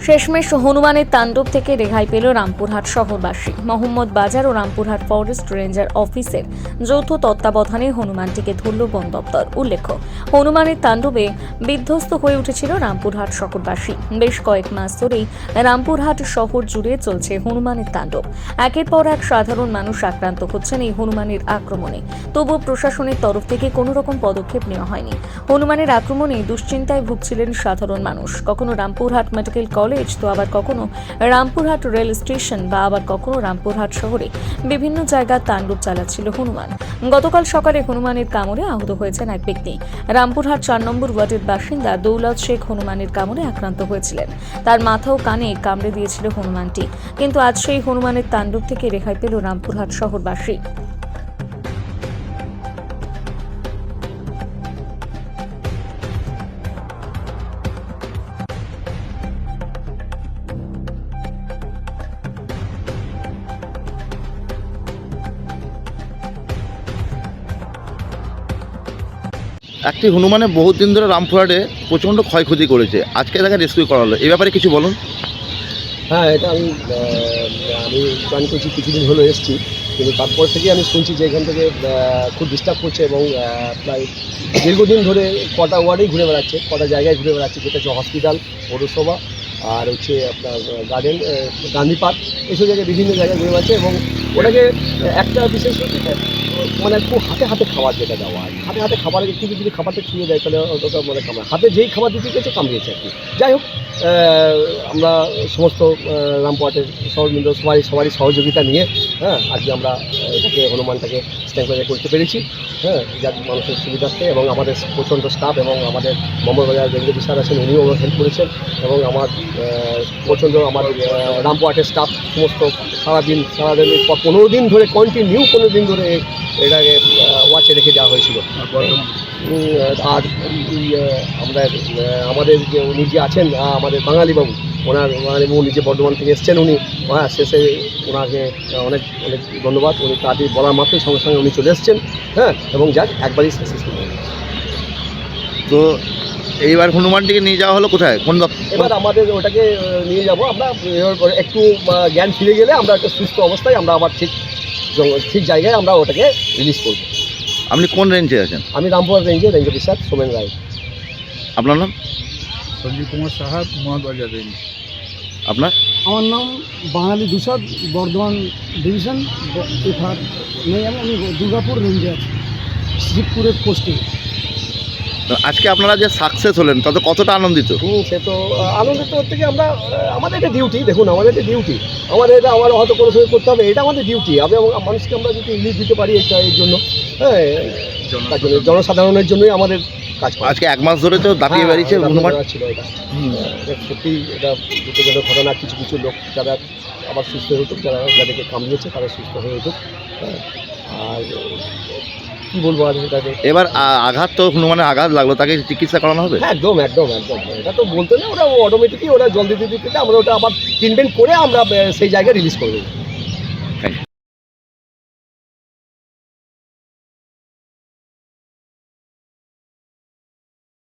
শেষমেশ হনুমানের তাণ্ডব থেকে রেহাই পেল রামপুরহাট শহরবাসী। মোহাম্মদ বাজার ও রামপুরহাট ফরেস্ট রেঞ্জার অফিসের যৌথ তত্ত্বাবধানে হনুমানটিকে ধরল বন দপ্তর। উল্লেখ্য, হনুমানের তাণ্ডবে বিধ্বস্ত হয়ে উঠেছিল রামপুরহাট শহরবাসী। বেশ কয়েক মাস ধরেই রামপুরহাট শহর জুড়ে চলছে হনুমানের তাণ্ডব। একের পর এক সাধারণ মানুষ আক্রান্ত হচ্ছেন এই হনুমানের আক্রমণে। তবুও প্রশাসনের তরফ থেকে কোনো রকম পদক্ষেপ নেওয়া হয়নি। হনুমানের আক্রমণে দুশ্চিন্তায় ভুগছিলেন সাধারণ মানুষ। কখনো রামপুরহাট মেডিকেল কলেজ, তো আবার কখনো রামপুরহাট রেল স্টেশন বা আবার কখনো রামপুরহাট শহরে বিভিন্ন জায়গায় তাণ্ডব চালাচ্ছিল হনুমান। গতকাল সকালে হনুমানের কামড়ে আহত হয়েছেন এক ব্যক্তি। রামপুরহাট 4 নম্বর ওয়ার্ডের বাসিন্দা দৌলত শেখ হনুমানের কামড়ে আক্রান্ত হয়েছিলেন। তার মাথা ও কানে কামড়ে দিয়েছিল হনুমানটি। কিন্তু আজ সেই হনুমানের তাণ্ডব থেকে রেহাই পেল রামপুরহাট শহরবাসী। একটি হনুমানে বহুত দিন ধরে রামপুরহাটে প্রচণ্ড ক্ষয়ক্ষতি করেছে। আজকে তাকে রেস্কিউ করা হলো, এই ব্যাপারে কিছু বলুন। হ্যাঁ, এটা আমি প্ল্যান করছি, কিছুদিন হলো এসেছি, কিন্তু তারপর থেকে আমি শুনছি যে এখান থেকে খুব ডিস্টার্ব করছে এবং প্রায় দীর্ঘদিন ধরে কটা ওয়ার্ডেই ঘুরে বেড়াচ্ছে, কটা জায়গায় ঘুরে বেড়াচ্ছে, যেটা হচ্ছে হসপিটাল, পৌরসভা আর হচ্ছে আপনার গার্ডেন, গান্ধী পার্ক, এইসব জায়গায় বিভিন্ন জায়গায় ঘুরে বেড়াচ্ছে। এবং ওটাকে একটা বিশেষ মানে খুব হাতে হাতে খাবার যেটা দেওয়া হয়, হাতে হাতে খাবার একটু যদি খাবারটা ছুঁয়ে দেয় তাহলে ওটা মানে খাবার হাতে যেই খাবার দিতে গেছে কামড়িয়েছে আর কি। যাই হোক, আমরা সমস্ত রামপুরহাটের সহবৃন্দ সবারই সহযোগিতা নিয়ে আজকে আমরা এটাকে হনুমানটাকে স্ট্যাম্পে করতে পেরেছি। যার মানুষের সুবিধার্থে, এবং আমাদের প্রচণ্ড স্টাফ এবং আমাদের মঙ্গলবাজার রেঞ্জের অফিসার আছেন, উনিও হেল্প করেছেন, এবং আমার প্রচণ্ড আমার রামপুরহাটের স্টাফ সমস্ত সারাদিনের 15 দিন ধরে কন্টিনিউ 15 দিন ধরে এটাকে ওয়াচে রেখে যাওয়া হয়েছিল। আর আমাদের যে উনি যে আছেন আমাদের বাঙালিবাবু, বাঙালিবাবু নিজে বর্ধমান থেকে এসছেন, উনি শেষে ওনাকে অনেক অনেক ধন্যবাদ। উনি তাদের বলার মাত্রই সঙ্গে সঙ্গে উনি চলে এসছেন, এবং যাক একবারই সাকসেসফুল হয়ে গেছে। তো এইবার হনুমানটিকে নিয়ে যাওয়া হলো কোথায়, কোন এবার আমাদের ওটাকে নিয়ে যাব আমরা, একটু জ্ঞান ফিরে গেলে আমরা একটা সুস্থ অবস্থায় আমরা আবার ঠিক জায়গায় আমরা ওটাকে রিলিজ করব। আপনি কোন রেঞ্জে আছেন? আমি রামপুরহাট রেঞ্জের রেঞ্জ অফিসার সোমেন রায়। আপনার নাম? সঞ্জীব কুমার সাহা, মহাবাজার রেঞ্জ। আপনার? আমার নাম বাঙালি দুসাদ, বর্ধমান ডিভিশন এফআর নেই, আমি দুর্গাপুর রেঞ্জে আছি, শিবপুরের পোস্টে। আজকে আপনারা যে সাকসেস হলেন তাতে কতটা আনন্দিত? সে তো আনন্দিত থেকে আমরা, আমাদের এটা ডিউটি, দেখুন আমাদের এটা ডিউটি, আমাদের এটা আমার হয়তো কোনো সময় করতে হবে, এটা আমাদের ডিউটি। মানুষকে আমরা যদি রিলিফ দিতে পারি এটা এর জন্য, জনসাধারণের জন্যই আমাদের কাজ। আজকে 1 মাস ধরে তো দাপিয়ে বেরিয়েছে হনুমান ছিল। এটা সত্যিই এটা দুঃখজনক ঘটনা। কিছু কিছু লোক যারা আবার সুস্থ হয়ে উঠুক, যাদেরকে কামড়িয়েছে তারা সুস্থ হয়ে উঠুক। আর কি বলবো আর এটাকে, এবার আঘাত তো হনুমানের আঘাত লাগলো, তাকে চিকিৎসা করানো হবে? হ্যাঁ, একদম একদম একদম। এটা তো বলতে না, ওরা অটোমেটিকই ওরা জল দিতে আমরা ওটা আবার ট্রিটমেন্ট করে আমরা সেই জায়গায় রিলিজ করে দেবো।